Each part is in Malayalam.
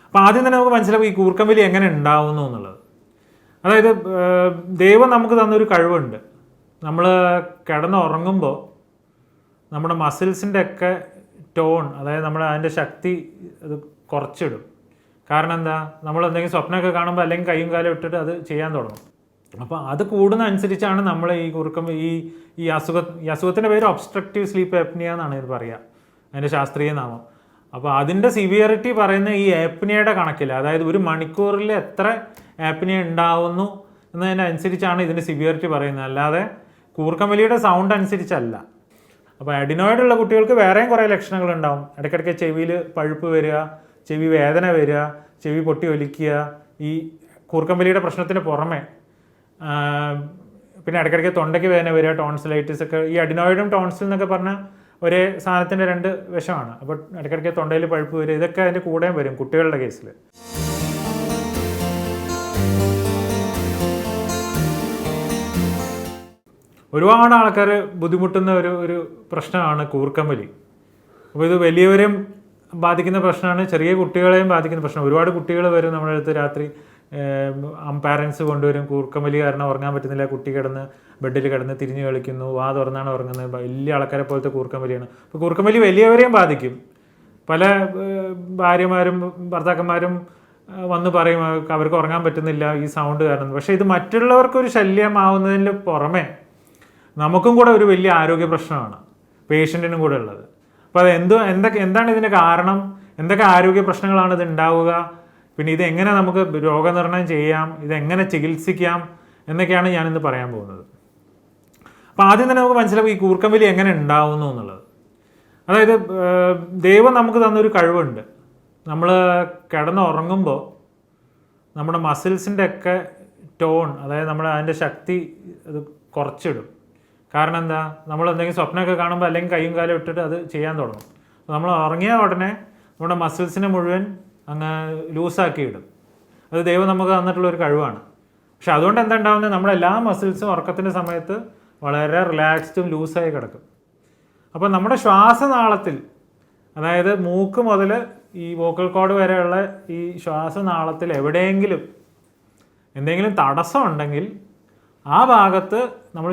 അപ്പോൾ ആദ്യം തന്നെ നമുക്ക് മനസ്സിലാവും ഈ കൂർക്കമ്പലി എങ്ങനെ ഉണ്ടാവുന്നു എന്നുള്ളത്. അതായത് ദൈവം നമുക്ക് തന്നൊരു കഴിവുണ്ട്. നമ്മൾ കിടന്നുറങ്ങുമ്പോൾ നമ്മുടെ മസിൽസിൻ്റെ ഒക്കെ ടോൺ, അതായത് അതിൻ്റെ ശക്തി അത് കുറച്ചിടും. കാരണം എന്താ, നമ്മൾ എന്തെങ്കിലും സ്വപ്നമൊക്കെ കാണുമ്പോൾ അല്ലെങ്കിൽ കൈയും കാലും ഇട്ടിട്ട് അത് ചെയ്യാൻ തുടങ്ങും. അപ്പോൾ അത് കൂടുന്ന അനുസരിച്ചാണ് നമ്മൾ ഈ ഈ അസുഖത്തിൻ്റെ പേര് ഒബ്സ്ട്രക്റ്റീവ് സ്ലീപ്പ് ആപ്നിയ എന്നാണ് ഇത് പറയുക, അതിൻ്റെ ശാസ്ത്രീയ നാമം. അപ്പോൾ അതിൻ്റെ സിവിയറിറ്റി പറയുന്ന ഈ ആപ്നിയയുടെ കണക്കിൽ, അതായത് ഒരു മണിക്കൂറിൽ എത്ര ആപ്നിയ ഉണ്ടാവുന്നു എന്നതിനനുസരിച്ചാണ് ഇതിൻ്റെ സിവിയറിറ്റി പറയുന്നത്, അല്ലാതെ കൂർക്കമ്പലിയുടെ സൗണ്ട് അനുസരിച്ചല്ല. അപ്പോൾ അഡിനോയിഡ് ഉള്ള കുട്ടികൾക്ക് വേറെയും കുറേ ലക്ഷണങ്ങൾ ഉണ്ടാവും. ഇടയ്ക്കിടയ്ക്ക് ചെവിയിൽ പഴുപ്പ് വരിക, ചെവി വേദന വരിക, ചെവി പൊട്ടി ഒലിക്കുക. ഈ കൂർക്കമ്പലിയുടെ പ്രശ്നത്തിന് പുറമെ പിന്നെ ഇടയ്ക്കിടയ്ക്ക് തൊണ്ടയ്ക്ക് വേദന വരിക, ടോൺസിലൈറ്റിസ് ഒക്കെ. ഈ അഡിനോയിഡും ടോൺസിൽ എന്നൊക്കെ പറഞ്ഞാൽ ഒരേ സാധനത്തിൻ്റെ രണ്ട് വശമാണ്. അപ്പോൾ ഇടയ്ക്കിടയ്ക്ക് തൊണ്ടയിൽ പഴുപ്പ് വരിക, ഇതൊക്കെ അതിൻ്റെ കൂടെയും വരും കുട്ടികളുടെ കേസിൽ. ഒരുപാട് ആൾക്കാർ ബുദ്ധിമുട്ടുന്ന ഒരു പ്രശ്നമാണ് കൂർക്കമ്പലി. അപ്പോൾ ഇത് വലിയവരെയും ബാധിക്കുന്ന പ്രശ്നമാണ്, ചെറിയ കുട്ടികളെയും ബാധിക്കുന്ന പ്രശ്നം. ഒരുപാട് കുട്ടികൾ വരും നമ്മുടെ അടുത്ത് രാത്രി, പാരൻസ് കൊണ്ടുവരും, കൂർക്കമ്പലി കാരണം ഉറങ്ങാൻ പറ്റുന്നില്ല, കുട്ടി കിടന്ന് ബെഡിൽ കിടന്ന് തിരിഞ്ഞ് കളിക്കുന്നു, വാ തുറന്നാണ് ഉറങ്ങുന്നത്. വലിയ ആൾക്കാരെ പോലത്തെ കൂർക്കമ്പലിയാണ്. അപ്പോൾ കൂർക്കമ്പലി വലിയവരെയും ബാധിക്കും. പല ഭാര്യമാരും ഭർത്താക്കന്മാരും വന്ന് പറയും അവർക്ക് ഉറങ്ങാൻ പറ്റുന്നില്ല ഈ സൗണ്ട് കാരണം. പക്ഷേ ഇത് മറ്റുള്ളവർക്കൊരു ശല്യമാവുന്നതിന് പുറമെ നമുക്കും കൂടെ ഒരു വലിയ ആരോഗ്യ പ്രശ്നമാണ്, പേഷ്യൻറ്റിനും കൂടെ ഉള്ളത്. അപ്പോൾ എന്താണ് ഇതിൻ്റെ കാരണം, എന്തൊക്കെ ആരോഗ്യ പ്രശ്നങ്ങളാണ് ഇത് ഉണ്ടാവുക, പിന്നെ ഇതെങ്ങനെ നമുക്ക് രോഗനിർണയം ചെയ്യാം, ഇതെങ്ങനെ ചികിത്സിക്കാം എന്നൊക്കെയാണ് ഞാനിന്ന് പറയാൻ പോകുന്നത്. അപ്പോൾ ആദ്യം തന്നെ നമുക്ക് മനസ്സിലാവും ഈ കൂർക്കമ്പലി എങ്ങനെ ഉണ്ടാവുന്നു എന്നുള്ളത്. അതായത് ദൈവം നമുക്ക് തന്നൊരു കഴിവുണ്ട്. നമ്മൾ കിടന്നുറങ്ങുമ്പോൾ നമ്മുടെ മസിൽസിൻ്റെ ഒക്കെ ടോൺ, അതായത് അതിൻ്റെ ശക്തി അത് കുറച്ചിടും. കാരണം എന്താ, നമ്മൾ എന്തെങ്കിലും സ്വപ്നമൊക്കെ കാണുമ്പോൾ അല്ലെങ്കിൽ കൈയും കാലും ഇട്ടിട്ട് അത് ചെയ്യാൻ തുടങ്ങും. അപ്പോൾ നമ്മൾ ഉറങ്ങിയ ഉടനെ നമ്മുടെ മസിൽസിനെ മുഴുവൻ അങ്ങ് ലൂസാക്കി ഇടും. അത് ദൈവം നമുക്ക് തന്നിട്ടുള്ളൊരു കഴിവാണ്. പക്ഷെ അതുകൊണ്ട് എന്താ ഉണ്ടാവുന്നത്, നമ്മുടെ എല്ലാ മസിൽസും ഉറക്കത്തിൻ്റെ സമയത്ത് വളരെ റിലാക്സ്ഡും ലൂസായി കിടക്കും. അപ്പോൾ നമ്മുടെ ശ്വാസനാളത്തിൽ, അതായത് മൂക്ക് മുതൽ ഈ വോക്കൽ കോഡ് വരെയുള്ള ഈ ശ്വാസനാളത്തിൽ എവിടെയെങ്കിലും എന്തെങ്കിലും തടസ്സം ഉണ്ടെങ്കിൽ ആ ഭാഗത്ത് നമ്മൾ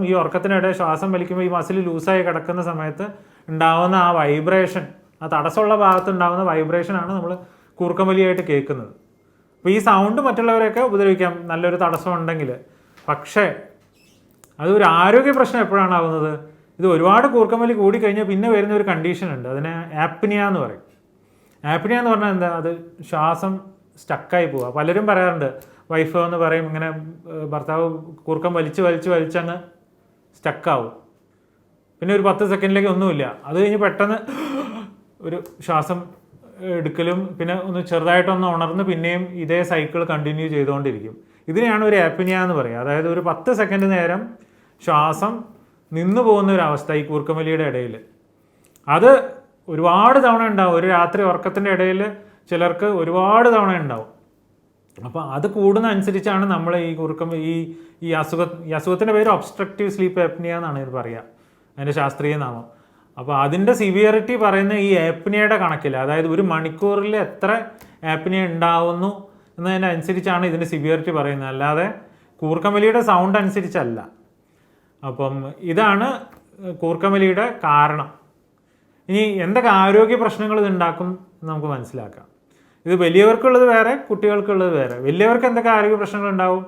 ഈ ഉറക്കത്തിനിടെ ശ്വാസം വലിക്കുമ്പോൾ ഈ മസിൽ ലൂസായി കിടക്കുന്ന സമയത്ത് ഉണ്ടാവുന്ന ആ വൈബ്രേഷൻ, ആ തടസ്സമുള്ള ഭാഗത്ത് ഉണ്ടാകുന്ന വൈബ്രേഷനാണ് നമ്മൾ കൂർക്കമ്പലിയായിട്ട് കേൾക്കുന്നത്. അപ്പോൾ ഈ സൗണ്ട് മറ്റുള്ളവരെയൊക്കെ ഉപദ്രവിക്കാം നല്ലൊരു തടസ്സം ഉണ്ടെങ്കിൽ. പക്ഷേ അതൊരു ആരോഗ്യ പ്രശ്നം എപ്പോഴാണ് ആവുന്നത്, ഇത് ഒരുപാട് കൂർക്കമ്പലി കൂടിക്കഴിഞ്ഞാൽ പിന്നെ വരുന്ന ഒരു കണ്ടീഷൻ ഉണ്ട്, അതിനെ ആപ്നിയ എന്ന് പറയും. ആപ്നിയ എന്ന് പറഞ്ഞാൽ എന്താ, അത് ശ്വാസം സ്റ്റക്കായി പോവുക. പലരും പറയാറുണ്ട്, വൈഫ് എന്ന് പറയും ഇങ്ങനെ ഭർത്താവ് കൂർക്കം വലിച്ചങ്ങ് സ്റ്റക്കാവും. പിന്നെ ഒരു 10 സെക്കൻഡിലേക്ക് ഒന്നുമില്ല, അത് കഴിഞ്ഞ് പെട്ടെന്ന് ഒരു ശ്വാസം എടുക്കലും പിന്നെ ഒന്ന് ചെറുതായിട്ടൊന്ന് ഉണർന്ന് പിന്നെയും ഇതേ സൈക്കിൾ കണ്ടിന്യൂ ചെയ്തുകൊണ്ടിരിക്കും. ഇതിനെയാണ് ഒരു ആപ്നിയ എന്ന് പറയുക. അതായത് ഒരു 10 സെക്കൻഡ് നേരം ശ്വാസം നിന്നു പോകുന്ന ഒരു അവസ്ഥ ഈ കൂർക്കമ്പലിയുടെ ഇടയിൽ. അത് ഒരുപാട് തവണ ഉണ്ടാവും. ഒരു രാത്രി ഉറക്കത്തിൻ്റെ ഇടയിൽ ചിലർക്ക് ഒരുപാട് തവണ ഉണ്ടാവും. അപ്പോൾ അത് കൂടുന്ന അനുസരിച്ചാണ് നമ്മൾ ഈ അസുഖത്തിൻ്റെ പേര് ഒബ്സ്ട്രക്റ്റീവ് സ്ലീപ്പ് ആപ്നിയ എന്നാണ് ഇത് പറയുക, അതിൻ്റെ ശാസ്ത്രീയ നാമം. അപ്പോൾ അതിൻ്റെ സിവിയറിറ്റി പറയുന്ന ഈ ആപ്നിയയുടെ കണക്കിൽ, അതായത് ഒരു മണിക്കൂറിൽ എത്ര ആപ്നിയ ഉണ്ടാവുന്നു എന്നതിനനുസരിച്ചാണ് ഇതിൻ്റെ സിവിയറിറ്റി പറയുന്നത്, അല്ലാതെ കൂർക്കമ്പലിയുടെ സൗണ്ട് അനുസരിച്ചല്ല. അപ്പം ഇതാണ് കൂർക്കമ്പലിയുടെ കാരണം. ഇനി എന്തൊക്കെ ആരോഗ്യ പ്രശ്നങ്ങൾ ഇത് ഉണ്ടാക്കും എന്ന് നമുക്ക് മനസ്സിലാക്കാം. ഇത് വലിയവർക്കുള്ളത് വേറെ, കുട്ടികൾക്കുള്ളത് വേറെ. വലിയവർക്ക് എന്തൊക്കെ ആരോഗ്യ പ്രശ്നങ്ങൾ ഉണ്ടാവും,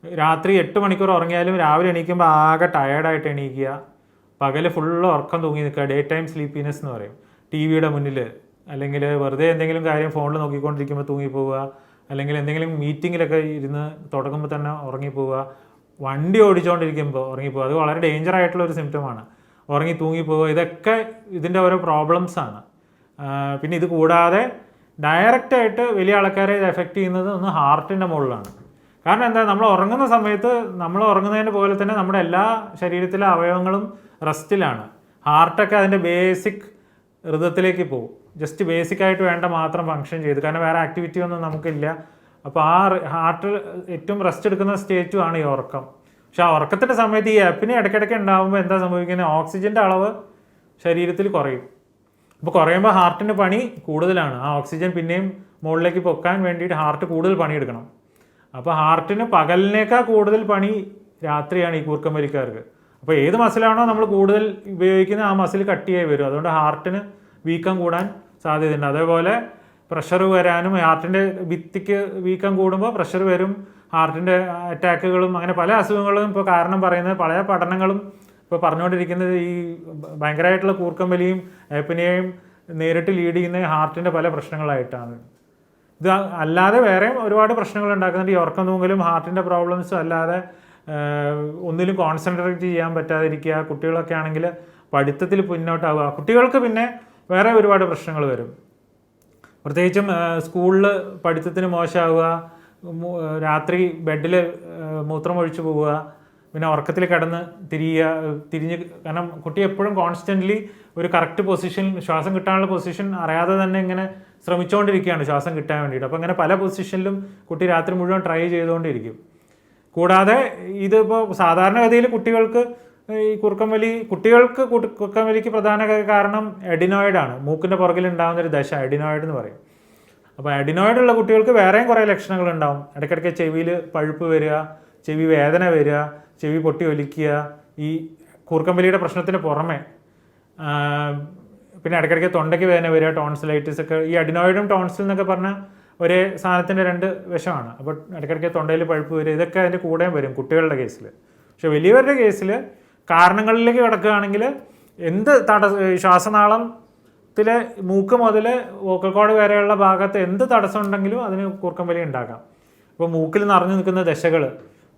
രാത്രി 8 മണിക്കൂർ ഉറങ്ങിയാലും രാവിലെ എണീക്കുമ്പോൾ ആകെ ടയേർഡായിട്ട് എണീക്കുക, പകൽ ഫുള്ള് ഉറക്കം തൂങ്ങി നിൽക്കുക, ഡേ ടൈം സ്ലീപ്പിനെസ് എന്ന് പറയും. ടി വിയുടെ മുന്നിൽ അല്ലെങ്കിൽ വെറുതെ എന്തെങ്കിലും കാര്യം ഫോണിൽ നോക്കിക്കൊണ്ടിരിക്കുമ്പോൾ തൂങ്ങിപ്പോവുക, അല്ലെങ്കിൽ എന്തെങ്കിലും മീറ്റിങ്ങിലൊക്കെ ഇരുന്ന് തുടങ്ങുമ്പോൾ തന്നെ ഉറങ്ങിപ്പോവുക, വണ്ടി ഓടിച്ചുകൊണ്ടിരിക്കുമ്പോൾ ഉറങ്ങിപ്പോവുക. അത് വളരെ ഡേഞ്ചർ ആയിട്ടുള്ളൊരു സിംറ്റമാണ്, ഉറങ്ങി തൂങ്ങിപ്പോവുക. ഇതൊക്കെ ഇതിൻ്റെ ഓരോ പ്രോബ്ലംസാണ്. പിന്നെ ഇത് കൂടാതെ ഡയറക്റ്റായിട്ട് വലിയ ആൾക്കാരെ ഇത് എഫക്റ്റ് ചെയ്യുന്നത് ഒന്ന് ഹാർട്ടിൻ്റെ മുകളിലാണ്. കാരണം എന്താ, നമ്മൾ ഉറങ്ങുന്ന സമയത്ത് നമ്മൾ ഉറങ്ങുന്നതിന് പോലെ തന്നെ നമ്മുടെ എല്ലാ ശരീരത്തിലെ അവയവങ്ങളും റെസ്റ്റിലാണ്. ഹാർട്ടൊക്കെ അതിൻ്റെ ബേസിക് ഋതത്തിലേക്ക് പോകും, ജസ്റ്റ് ബേസിക്കായിട്ട് വേണ്ട മാത്രം ഫങ്ഷൻ ചെയ്ത്, കാരണം വേറെ ആക്ടിവിറ്റി ഒന്നും നമുക്കില്ല. അപ്പോൾ ആ ഹാർട്ട് ഏറ്റവും റെസ്റ്റ് എടുക്കുന്ന സ്റ്റേറ്റുമാണ് ഈ ഉറക്കം. പക്ഷെ ആ ഉറക്കത്തിൻ്റെ സമയത്ത് ഈ ആപ്നിയ ഇടയ്ക്കിടയ്ക്ക് ഉണ്ടാകുമ്പോൾ എന്താ സംഭവിക്കുന്നത്, ഓക്സിജൻ്റെ അളവ് ശരീരത്തിൽ കുറയും. അപ്പോൾ കുറയുമ്പോൾ ഹാർട്ടിന് പണി കൂടുതലാണ്. ആ ഓക്സിജൻ പിന്നെയും മുകളിലേക്ക് പൊക്കാൻ വേണ്ടിയിട്ട് ഹാർട്ട് കൂടുതൽ പണിയെടുക്കണം. അപ്പോൾ ഹാർട്ടിന് പകലിനേക്കാൾ കൂടുതൽ പണി രാത്രിയാണ് ഈ കൂർക്കം വലിക്കാർക്ക്. അപ്പോൾ ഏത് മസിലാണോ നമ്മൾ കൂടുതൽ ഉപയോഗിക്കുന്നത് ആ മസിൽ കട്ടിയായി വരും. അതുകൊണ്ട് ഹാർട്ടിന് വീക്കം കൂടാൻ സാധ്യതയുണ്ട്. അതേപോലെ പ്രഷർ വരാനും, ഹാർട്ടിൻ്റെ ഭിത്തിക്ക് വീക്കം കൂടുമ്പോൾ പ്രഷർ വരും, ഹാർട്ടിൻ്റെ അറ്റാക്കുകളും അങ്ങനെ പല അസുഖങ്ങളും ഇപ്പോൾ കാരണം പറയുന്നത് പല പഠനങ്ങളും ഇപ്പോൾ പറഞ്ഞുകൊണ്ടിരിക്കുന്നത് ഈ ഭയങ്കരമായിട്ടുള്ള കൂർക്കം വലിയും ഏപ്പനിയയും നേരിട്ട് ലീഡ് ചെയ്യുന്ന ഹാർട്ടിൻ്റെ പല പ്രശ്നങ്ങളായിട്ടാണ്. ഇത് അല്ലാതെ വേറെയും ഒരുപാട് പ്രശ്നങ്ങൾ ഉണ്ടാക്കുന്നുണ്ട്. ഈ ഉറക്കം തൂങ്ങലും ഹാർട്ടിൻ്റെ പ്രോബ്ലംസും അല്ലാതെ ഒന്നിലും കോൺസെൻട്രേറ്റ് ചെയ്യാൻ പറ്റാതിരിക്കുക, കുട്ടികളൊക്കെ ആണെങ്കിൽ പഠിത്തത്തിൽ പിന്നോട്ടാവുക. കുട്ടികൾക്ക് പിന്നെ വേറെ ഒരുപാട് പ്രശ്നങ്ങൾ വരും. പ്രത്യേകിച്ചും സ്കൂളിൽ പഠിത്തത്തിന് മോശമാവുക, രാത്രി ബെഡിൽ മൂത്രമൊഴിച്ചു പോവുക, പിന്നെ ഉറക്കത്തിൽ കിടന്ന് തിരിഞ്ഞ് കാരണം കുട്ടി എപ്പോഴും കോൺസ്റ്റൻ്റ്ലി ഒരു കറക്റ്റ് പൊസിഷൻ, ശ്വാസം കിട്ടാനുള്ള പൊസിഷൻ അറിയാതെ തന്നെ ഇങ്ങനെ ശ്രമിച്ചുകൊണ്ടിരിക്കുകയാണ് ശ്വാസം കിട്ടാൻ വേണ്ടിയിട്ട്. അപ്പോൾ അങ്ങനെ പല പൊസിഷനിലും കുട്ടി രാത്രി മുഴുവൻ ട്രൈ ചെയ്തുകൊണ്ടിരിക്കും. കൂടാതെ ഇതിപ്പോൾ സാധാരണഗതിയിൽ കുട്ടികൾക്ക് ഈ കുട്ടികൾക്ക് കുറുക്കം വലിക്ക് പ്രധാന കാരണം എഡിനോയിഡാണ്. മൂക്കിൻ്റെ പുറകിലുണ്ടാകുന്നൊരു ദശ എഡിനോയിഡ് എന്ന് പറയും. അപ്പോൾ എഡിനോയിഡുള്ള കുട്ടികൾക്ക് വേറെയും കുറേ ലക്ഷണങ്ങളുണ്ടാവും. ഇടയ്ക്കിടയ്ക്ക് ചെവിയിൽ പഴുപ്പ് വരിക, ചെവി വേദന വരിക, ചെവി പൊട്ടി ഒലിക്കുക. ഈ കൂർക്കം വലിയുടെ പ്രശ്നത്തിന് പുറമെ പിന്നെ ഇടയ്ക്കിടയ്ക്ക് തൊണ്ടയ്ക്ക് വേദന വരിക, ടോൺസിലൈറ്റിസ് ഒക്കെ. ഈ അഡിനോയിഡും ടോൺസിൽ എന്നൊക്കെ പറഞ്ഞാൽ ഒരേ സാധനത്തിൻ്റെ രണ്ട് വശമാണ്. അപ്പോൾ ഇടയ്ക്കിടയ്ക്ക് തൊണ്ടയിൽ പഴുപ്പ് വരിക, ഇതൊക്കെ അതിൻ്റെ കൂടെയും വരും കുട്ടികളുടെ കേസിൽ. പക്ഷെ വലിയവരുടെ കേസിൽ കാരണങ്ങളിലേക്ക് കിടക്കുകയാണെങ്കിൽ ശ്വാസനാളത്തിലെ മൂക്ക് മുതൽ വോക്കൽ കോഡ് വരെയുള്ള ഭാഗത്ത് എന്ത് തടസ്സം ഉണ്ടെങ്കിലും അതിന് കൂർക്കം വലി ഉണ്ടാക്കാം. ഇപ്പോൾ മൂക്കിൽ നിറഞ്ഞു നിൽക്കുന്ന ദശകൾ,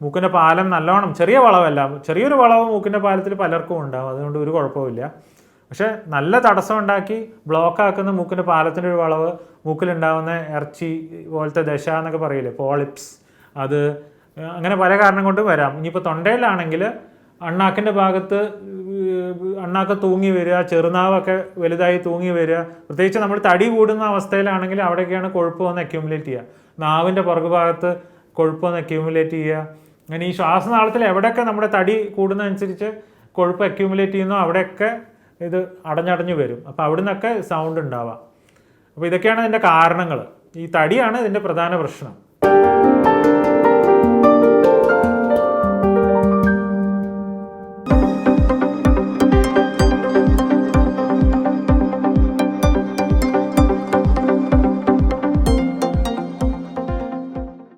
മൂക്കിൻ്റെ പാലം നല്ലോണം, ചെറിയ വളവല്ല, ചെറിയൊരു വളവ് മൂക്കിൻ്റെ പാലത്തിൽ പലർക്കും ഉണ്ടാകും, അതുകൊണ്ട് ഒരു കുഴപ്പമില്ല. പക്ഷെ നല്ല തടസ്സം ഉണ്ടാക്കി ബ്ലോക്കാക്കുന്ന മൂക്കിൻ്റെ പാലത്തിൻ്റെ ഒരു വളവ്, മൂക്കിലുണ്ടാകുന്ന ഇറച്ചി പോലത്തെ ദശ എന്നൊക്കെ പറയില്ലേ, പോളിപ്സ്, അത് അങ്ങനെ പല കാരണം കൊണ്ടും വരാം. ഇനിയിപ്പോൾ തൊണ്ടയിലാണെങ്കിൽ അണ്ണാക്കിൻ്റെ ഭാഗത്ത് അണ്ണാക്ക് തൂങ്ങി വരിക, ചെറുനാവൊക്കെ വലുതായി തൂങ്ങി വരിക. പ്രത്യേകിച്ച് നമ്മൾ തടി കൂടുന്ന അവസ്ഥയിലാണെങ്കിൽ അവിടെയൊക്കെയാണ് കൊഴുപ്പ് വന്ന് അക്യൂമുലേറ്റ് ചെയ്യുക. നാവിൻ്റെ പുറകു ഭാഗത്ത് കൊഴുപ്പ് വന്ന് അക്യൂമുലേറ്റ് ചെയ്യുക. അങ്ങനെ ഈ ശ്വാസനാളത്തിൽ എവിടെയൊക്കെ നമ്മുടെ തടി കൂടുന്നതനുസരിച്ച് കൊഴുപ്പ് അക്യൂമുലേറ്റ് ചെയ്യുന്നോ അവിടെയൊക്കെ ഇത് അടഞ്ഞടഞ്ഞു വരും. അപ്പോൾ അവിടെ നിന്നൊക്കെ സൗണ്ട് ഉണ്ടാവാം. അപ്പോൾ ഇതൊക്കെയാണ് ഇതിൻ്റെ കാരണങ്ങൾ. ഈ തടിയാണ് ഇതിൻ്റെ പ്രധാന പ്രശ്നം.